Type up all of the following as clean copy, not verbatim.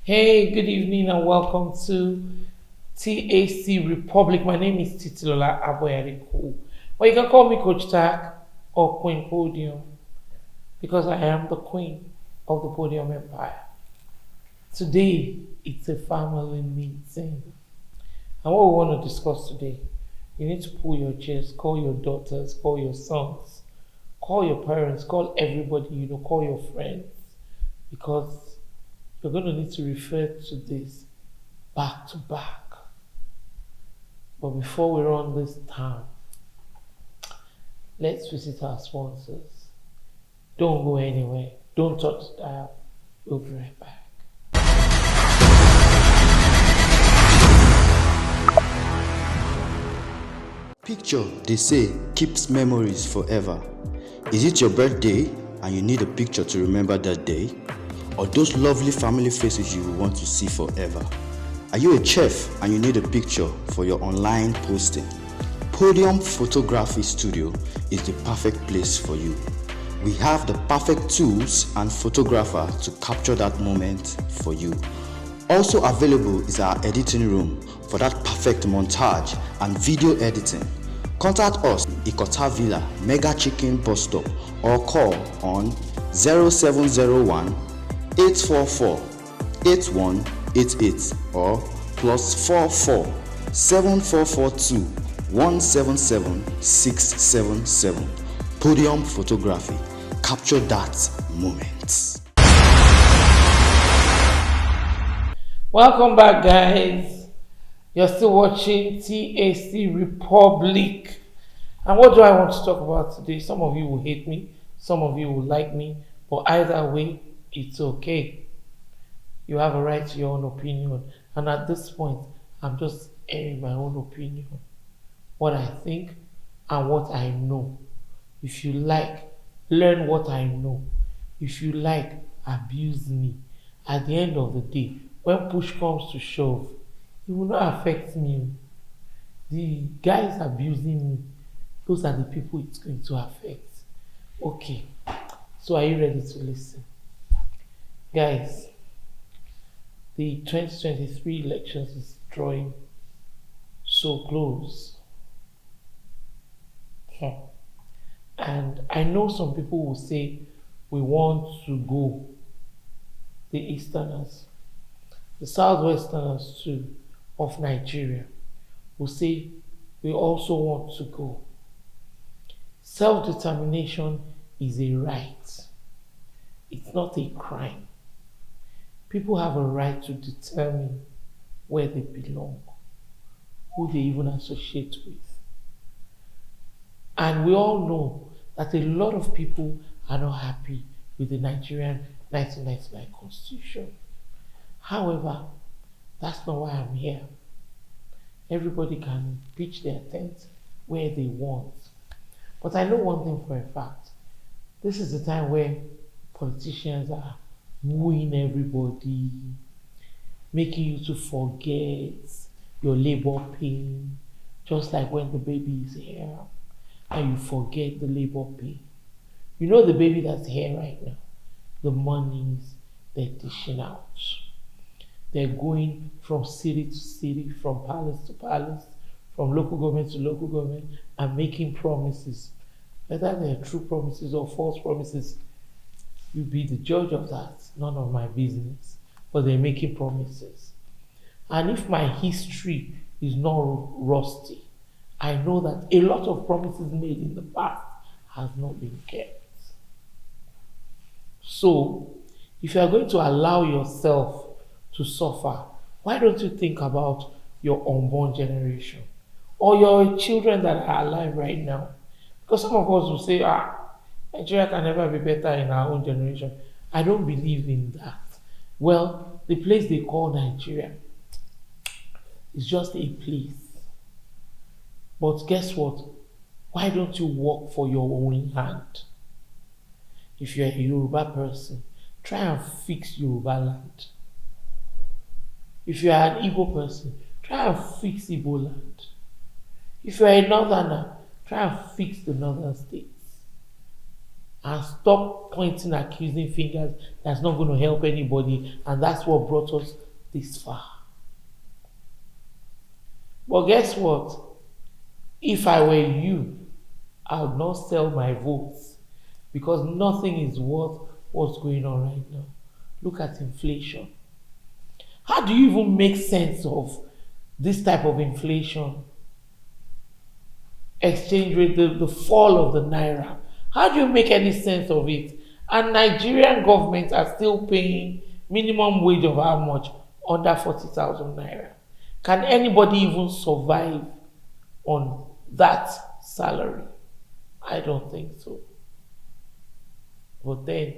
Hey, good evening and welcome to TAC Republic. My name is Titilola Aboyade-Cole. But you can call me Coach TAC or Queen Podium because I am the queen of the Podium Empire. Today, it's a family meeting. And what we want to discuss today, you need to pull your chairs, call your daughters, call your sons, call your parents, call everybody you know, call your friends, because you're going to need to refer to this back to back. But before we run this down, let's visit our sponsors. Don't go anywhere. Don't touch the dial. We'll be right back. Picture, they say, keeps memories forever. Is it your birthday and you need a picture to remember that day? Or those lovely family faces you want to see forever? Are you a chef and you need a picture for your online posting? Podium Photography Studio is the perfect place for you. We have the perfect tools and photographer to capture that moment for you. Also available is our editing room for that perfect montage and video editing. Contact us Ikota Villa, Mega Chicken Bus Stop, or call on 0701 844 8188 or +44 7442 177 677. Podium Photography. Capture that moment. Welcome back, guys. You're still watching TAC Republic. And what do I want to talk about today? Some of you will hate me, some of you will like me, but either way, it's okay. You have a right to your own opinion. And at this point, I'm just airing my own opinion. What I think and what I know. If you like, learn what I know. If you like, abuse me. At the end of the day, when push comes to shove, it will not affect me. The guys abusing me, those are the people it's going to affect. Okay, so are you ready to listen? Guys, the 2023 elections is drawing so close. And I know some people will say we want to go, the Easterners, the Southwesterners too, of Nigeria, will say we also want to go. Self-determination is a right. It's not a crime. People have a right to determine where they belong, who they even associate with. And we all know that a lot of people are not happy with the Nigerian 1999 Constitution. However, that's not why I'm here. Everybody can pitch their tent where they want. But I know one thing for a fact. This is the time where politicians are wooing everybody, making you to forget your labor pain, just like when the baby is here and you forget the labor pain. You know the baby that's here right now, the monies they're dishing out. They're going from city to city, from palace to palace, from local government to local government, and making promises. Whether they're true promises or false promises, you be the judge of that. None of my business. But they're making promises. And if my history is not rusty, I know that a lot of promises made in the past has not been kept. So, if you are going to allow yourself to suffer, why don't you think about your unborn generation or your children that are alive right now? Because some of us will say, Nigeria can never be better in our own generation. I don't believe in that. Well, the place they call Nigeria is just a place. But guess what? Why don't you work for your own land? If you're a Yoruba person, try and fix Yoruba land. If you're an Igbo person, try and fix Igbo land. If you're a Northerner, try and fix the northern states. and stop pointing accusing fingers. That's not going to help anybody, and that's what brought us this far. But guess what? If I were you, I would not sell my votes, because nothing is worth what's going on right now. Look at inflation. How do you even make sense of this type of inflation? Exchange rate, the fall of the naira. How do you make any sense of it? And Nigerian governments are still paying minimum wage of how much? Under 40,000 naira. Can anybody even survive on that salary? I don't think so. But then,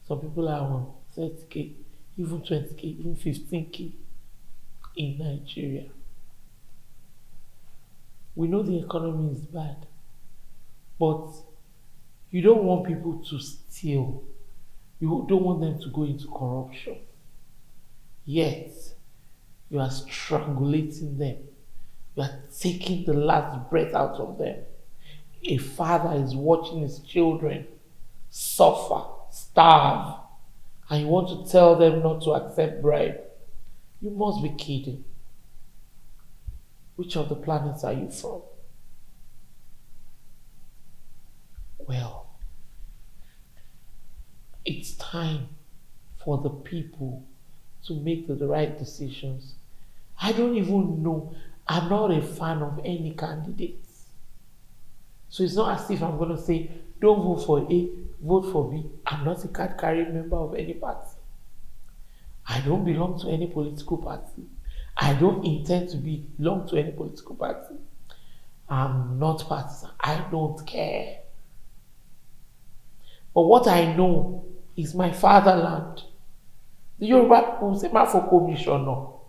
some people are on 30k, even 20k, even 15k in Nigeria. We know the economy is bad, but you don't want people to steal. You don't want them to go into corruption. Yet, you are strangulating them. You are taking the last breath out of them. A father is watching his children suffer, starve, and you want to tell them not to accept bribe. You must be kidding. Which of the planets are you from? Well, it's time for the people to make the right decisions. I don't even know. I'm not a fan of any candidates. So it's not as if I'm going to say, don't vote for A, vote for B. I'm not a card-carrying member of any party. I don't belong to any political party. I don't intend to belong to any political party. I'm not partisan. I don't care. But what I know is my fatherland. The Yoruba people say, "Mafoko mission no."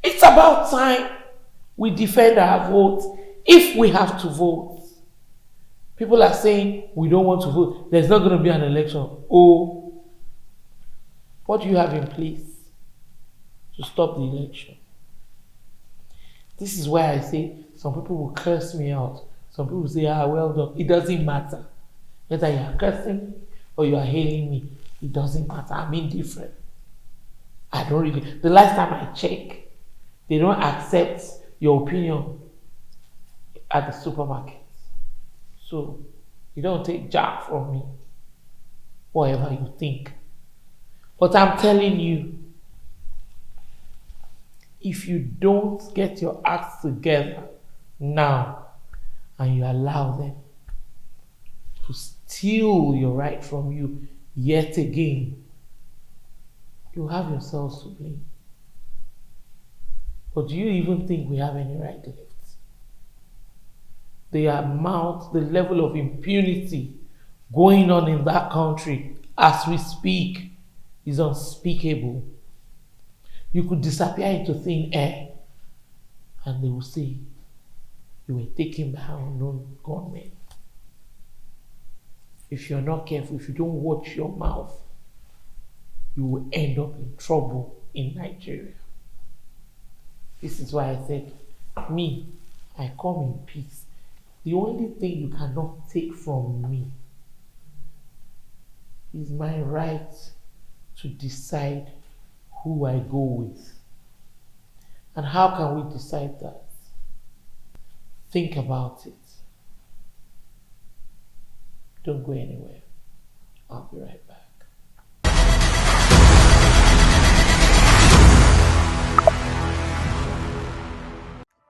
It's about time we defend our vote if we have to vote. People are saying we don't want to vote. There's not going to be an election. Oh, what do you have in place to stop the election? This is why I say some people will curse me out. Some people will say, well done. It doesn't matter. Whether you are cursing me or you are hailing me, it doesn't matter. I'm indifferent. I don't really. The last time I checked, they don't accept your opinion at the supermarket. So you don't take jack from me, whatever you think. But I'm telling you, if you don't get your acts together now and you allow them to steal your right from you yet again, you have yourselves to blame. But do you even think we have any right left? The amount, the level of impunity going on in that country as we speak is unspeakable. You could disappear into thin air and they will say you were taken by unknown gunmen. If you're not careful, if you don't watch your mouth, you will end up in trouble in Nigeria. This is why I said, me, I come in peace. The only thing you cannot take from me is my right to decide who I go with. And how can we decide that? Think about it. Don't go anywhere. I'll be right back.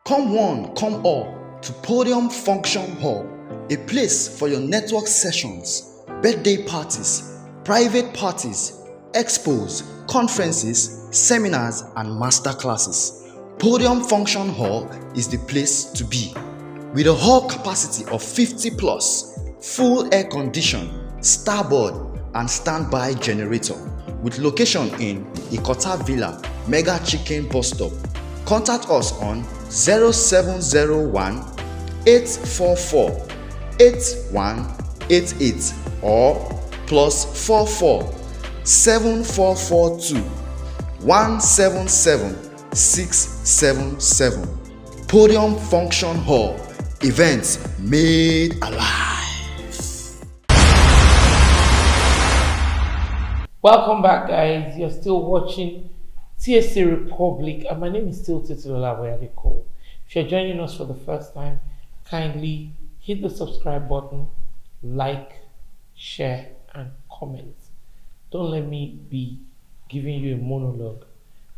Come one, come all to Podium Function Hall, a place for your network sessions, birthday parties, private parties, expos, conferences, seminars, and master classes. Podium Function Hall is the place to be. With a hall capacity of 50 plus, full air condition, starboard, and standby generator, with location in Ikota Villa, Mega Chicken Bus Stop. Contact us on 0701 844 8188 or +44 7442 177 677. Podium Function Hall, Events made alive. Welcome back, guys. You're still watching TAC Republic, and my name is still Aboyade-Cole. If you're joining us for the first time, kindly hit the subscribe button, like, share, and comment. Don't let me be giving you a monologue.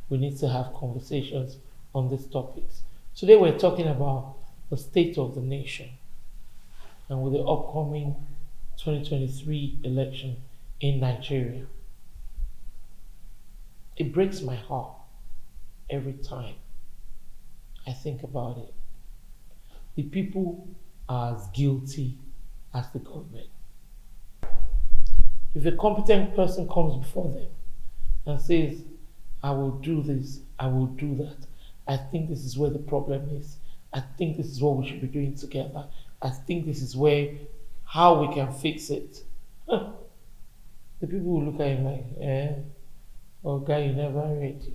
We need to have conversations on these topics. Today we're talking about the state of the nation, and with the upcoming 2023 election in Nigeria. It breaks my heart every time I think about it. The people are as guilty as the government. If a competent person comes before them and says, I will do this, I will do that, I think this is where the problem is, I think this is what we should be doing together, I think this is how we can fix it. The people will look at him like, oh guy, you never ready.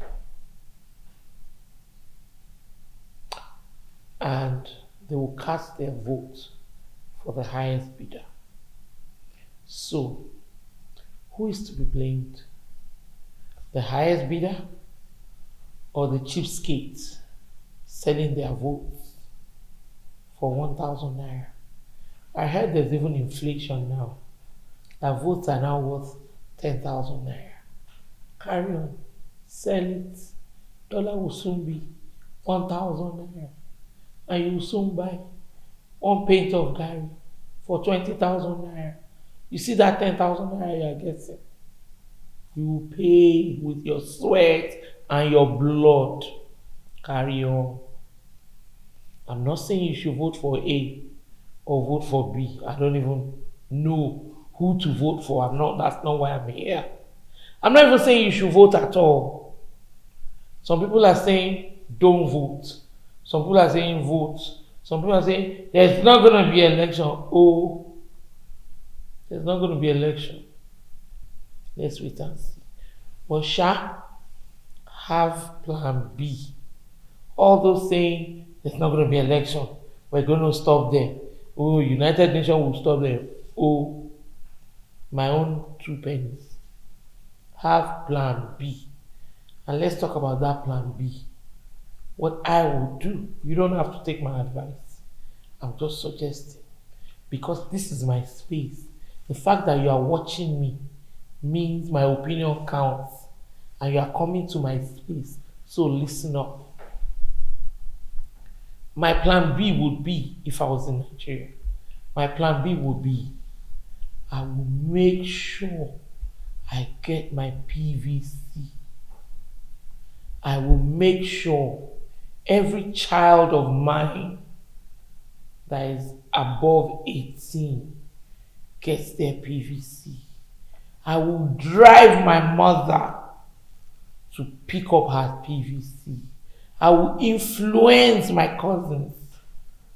And they will cast their vote for the highest bidder. So, who is to be blamed? The highest bidder or the cheapskates selling their votes for 1,000 naira? I heard there's even inflation now. That votes are now worth 10,000 naira. Carry on, sell it. Dollar will soon be 1,000 naira. And you will soon buy one pint of Gary for 20,000 naira. You see that 10,000 naira you are getting? You will pay with your sweat and your blood. Carry on. I'm not saying you should vote for A or vote for B. I don't even know who to vote for. That's not why I'm here. I'm not even saying you should vote at all. Some people are saying don't vote. Some people are saying vote. Some people are saying there's not going to be election. Oh, there's not going to be election. Let's wait and see. But have plan B. All those saying there's not going to be election, we're going to stop there. Oh, United Nations will stop there. Oh, my own 2 pennies. Have plan B. And let's talk about that plan B. What I will do. You don't have to take my advice. I'm just suggesting. Because this is my space. The fact that you are watching me means my opinion counts. And you are coming to my space. So listen up. My plan B would be, if I was in Nigeria, my plan B would be, I will make sure I get my PVC. I will make sure every child of mine that is above 18 gets their PVC. I will drive my mother to pick up her PVC. I will influence my cousins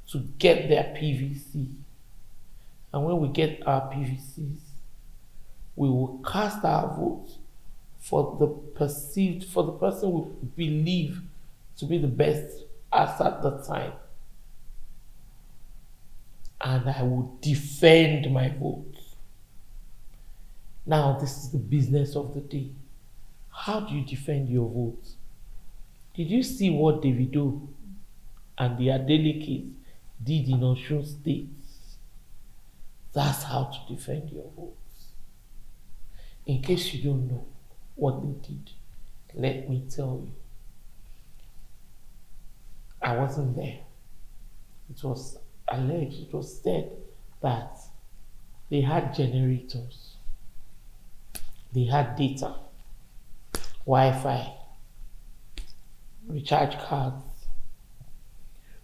to get their PVC. And when we get our PVCs, we will cast our votes for the person we believe to be the best as at the time. And I will defend my vote. Now, this is the business of the day. How do you defend your vote? Did you see what Davido and the Adelekes did in Osun State? That's how to defend your votes. In case you don't know what they did, let me tell you. I wasn't there. It was alleged, it was said that they had generators, they had data, Wi-Fi, recharge cards.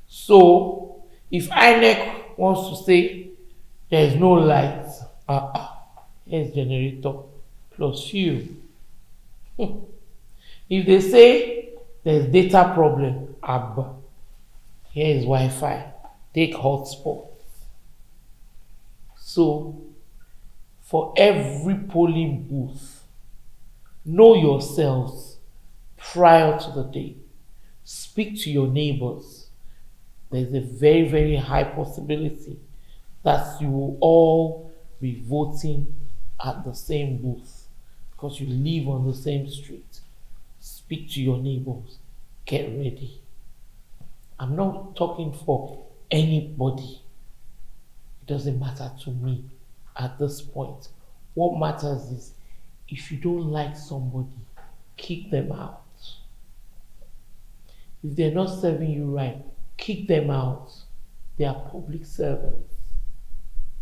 So, if INEC wants to say there is no light, here's generator plus fuel. If they say there's data problem, here is Wi-Fi, take hotspot. So, for every polling booth, know yourselves prior to the day. Speak to your neighbors. there's a very, very high possibility that you will all be voting at the same booth because you live on the same street. Speak to your neighbors. Get ready. I'm not talking for anybody. It doesn't matter to me at this point. What matters is if you don't like somebody, kick them out. If they're not serving you right, kick them out. They are public servants.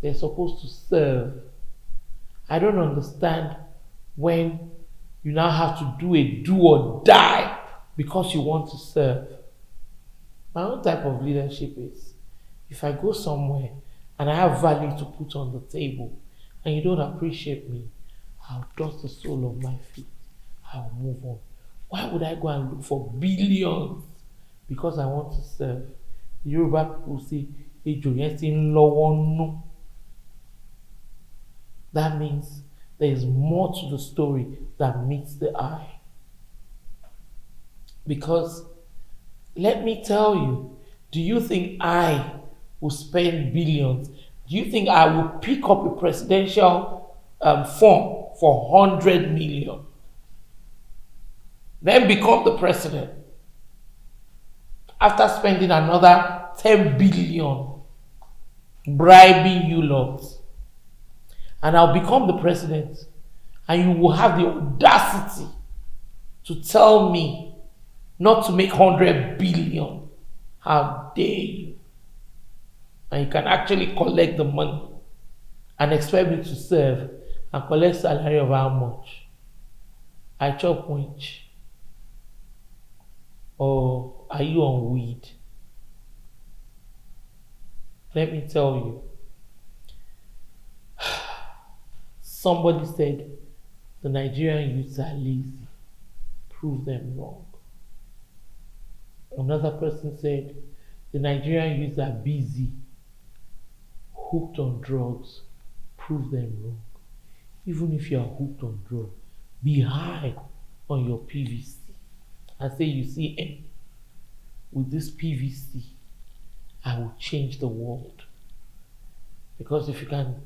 They're supposed to serve. I don't understand when you now have to do a do or die because you want to serve. My own type of leadership is if I go somewhere and I have value to put on the table and you don't appreciate me, I'll dust the sole of my feet. I'll move on. Why would I go and look for billions because I want to serve? The Yoruba people say, that means there is more to the story than meets the eye. Because let me tell you, do you think I will spend billions? Do you think I will pick up a presidential form for 100 million? Then become the president after spending another 10 billion bribing you lot. And I'll become the president and you will have the audacity to tell me not to make 100 billion. How dare you? And you can actually collect the money and expect me to serve and collect salary of how much? I chop winch. Or are you on weed? Let me tell you. Somebody said the Nigerian youths are lazy. Prove them wrong. Another person said the Nigerian youths are busy, hooked on drugs. Prove them wrong. Even if you are hooked on drugs, be high on your PVC and say, you see, with this PVC, I will change the world. Because if you can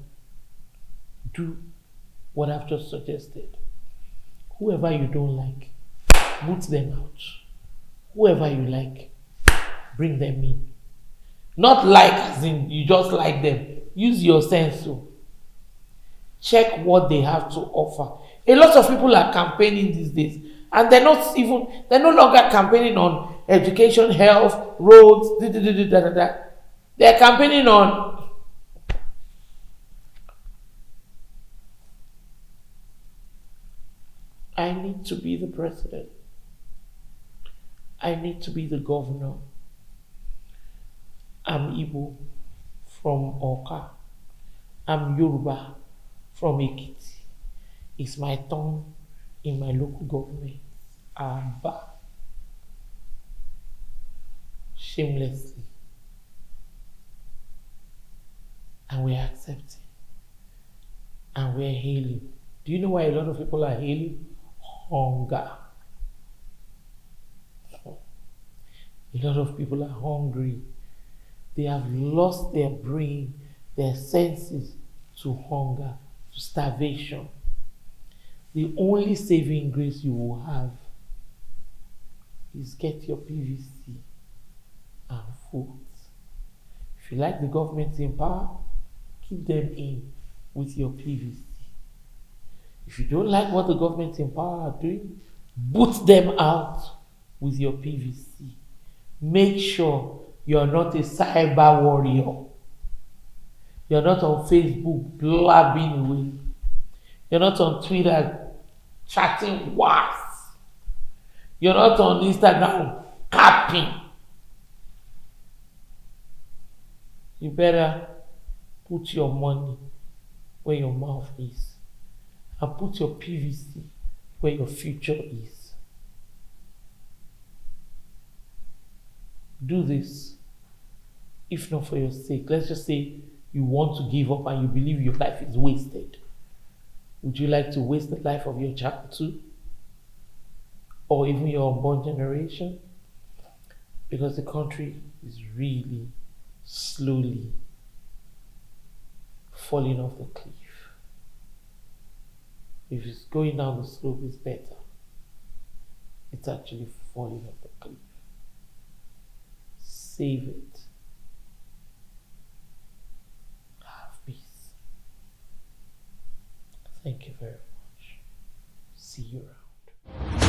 do what I've just suggested, whoever you don't like, boot them out. Whoever you like, bring them in. Not like as in you just like them. Use your sense to check what they have to offer. A lot of people are campaigning these days, and they're no longer campaigning on education, health, roads, They're campaigning on I need to be the president. I need to be the governor. I'm Igbo from Oka. I'm Yoruba from Ekiti. It's my turn in my local government. Abba. Shamelessly. And we're accepting. And we're hailing. Do you know why a lot of people are hailing? Hunger. A lot of people are hungry. They have lost their brain, their senses to hunger, to starvation. The only saving grace you will have is get your PVC and vote. If you like the government in power, keep them in with your PVC. If you don't like what the government in power are doing, boot them out with your PVC. Make sure you're not a cyber warrior. You're not on Facebook blabbing away. You're not on Twitter chatting worse. You're not on Instagram capping. You better put your money where your mouth is and put your PVC where your future is. Do this, if not for your sake. Let's just say you want to give up and you believe your life is wasted. Would you like to waste the life of your child too? Or even your unborn generation? Because the country is really slowly falling off the cliff. If it's going down the slope, it's better. It's actually falling off the cliff. Save it. Have peace. Thank you very much. See you around.